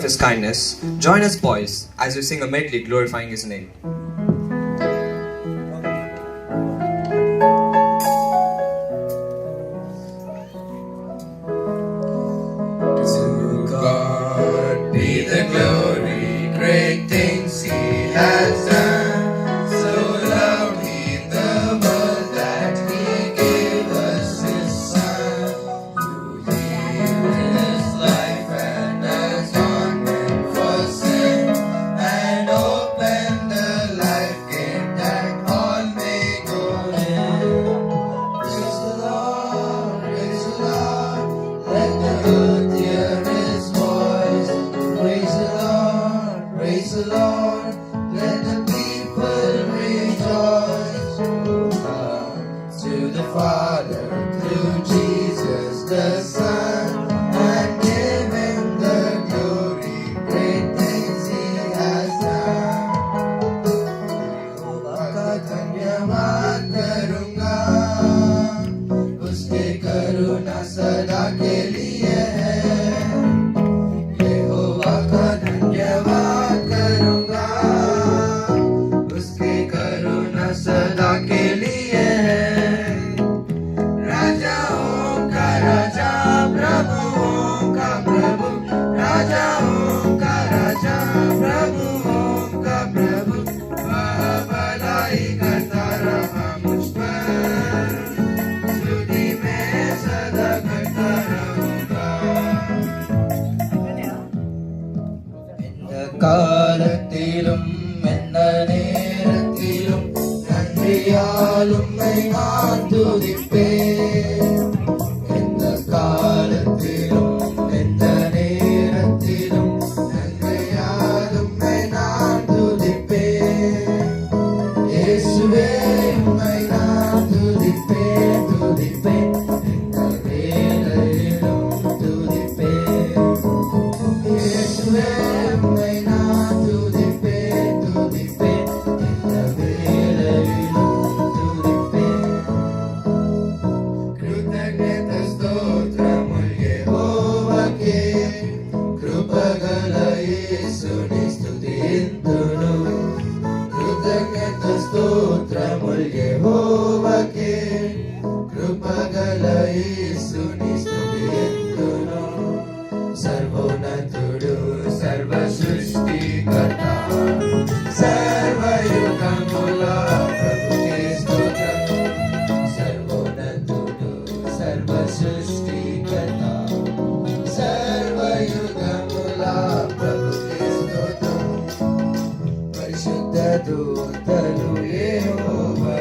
His kindness. Join us, boys, as we sing a medley glorifying His name. To God be the glory, great things He has done. So loved He the world that He gave us His Son, who yielded His life and atonement for sin, and opened the life gate that all may go in. Praise the Lord, praise the Lord, let the earth hear His voice. Praise the Lord, praise the Lord, let the people rejoice. To the Father, through Jesus the Son, and give Him the glory, great things He has done. यहोवा का धन्यवाद करूंगा, उसकी करुणा सदा के लिए है। यहोवा का धन्यवाद करूंगा, उसकी करुणा सदा के लिए है। राजाओं का राजा, प्रभुओं का प्रभु, राजाओं का राजा, प्रभुओं का प्रभु, वह भलाई करता रहा मुझ पर, स्तुति मैं सदा करता रहूंगा। காலத்திலும் எந்த நேரத்திலும் நன்றியால் உம்மை நான் துதிப்பேன். எந்த காலத்திலும் எந்த நேரத்திலும் நன்றியால் உம்மை நான் துதிப்பேன். இயேசுவே உம்மை நான் துதிப்பேன், துதிப்பேன், எந்த வேளையிலும் துதிப்பேன். இயேசுவே உம்மை நான் துதிப்பேன், துதிப்பேன், எந்த வேளையிலும் துதிப்பேன். కృతజ్ఞత స్తోత్రములు యెహోవాకే, కృపగల యేసుని స్తుతింతును. కృతజ్ఞత స్తోత్రములు యెహోవాకే, కృపగల యేసుని స్తుతింతును. సర్వోన్నతుడు, సర్వ సృష్టికర్త, సర్వయుగముల ప్రభుకే స్తోత్రం. సర్వోన్నతుడు, సర్వ సృష్టికర్త, సర్వయుగముల ప్రభుకే స్తోత్రం. పరిశుద్ధ దూతలు యెహోవా